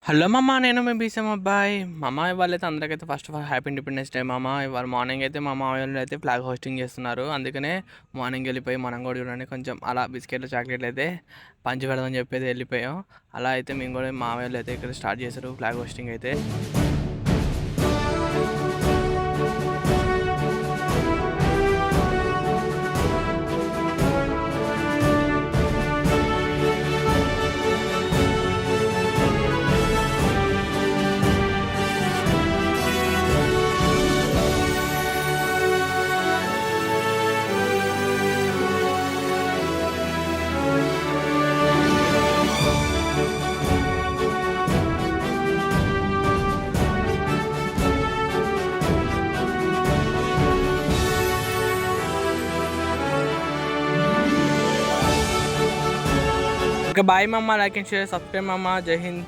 Hello మామ, నేను మీ BCM అబ్బాయి. మామ ఇవాళైతే అందరికైతే first of all happy Independence Day మామ. ఇవాళ మార్నింగ్ అయితే మా మామయ్య వాళ్ళు అయితే ఫ్లాగ్ హోస్టింగ్ చేస్తున్నారు. అందుకనే మార్నింగ్ వెళ్ళిపోయి మనం కూడా చూడండి కొంచెం అలా బిస్కెట్లు చాక్లెట్లు అయితే పంచి పెడదామని చెప్పేది వెళ్ళిపోయాం. అలా అయితే మేము కూడా మామయ్య వాళ్ళు అయితే ఇక్కడ స్టార్ట్ చేశారు ఫ్లాగ్ హోస్టింగ్ అయితే. ఓకే బాయ్ మమ్మ, లైక్ అండ్ షేర్, సబ్స్క్రైబ్ మమ్మ. జై హింద్.